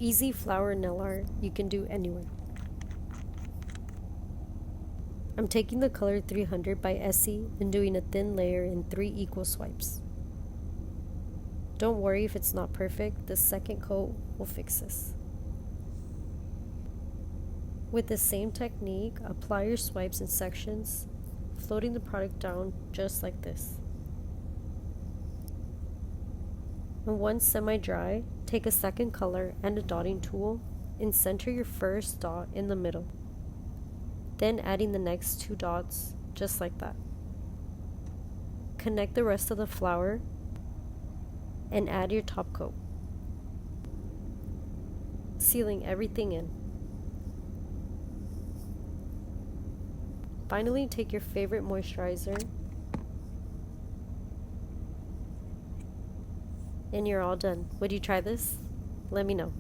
Easy flower nail art you can do anywhere. I'm taking the color 300 by Essie and doing a thin layer in 3 equal swipes. Don't worry if it's not perfect, the second coat will fix this. With the same technique, apply your swipes in sections, floating the product down just like this. And once semi-dry, take a second color and a dotting tool and center your first dot in the middle. Then adding the next 2 dots, just like that. Connect the rest of the flower and add your top coat, sealing everything in. Finally, take your favorite moisturizer and you're all done. Would you try this? Let me know.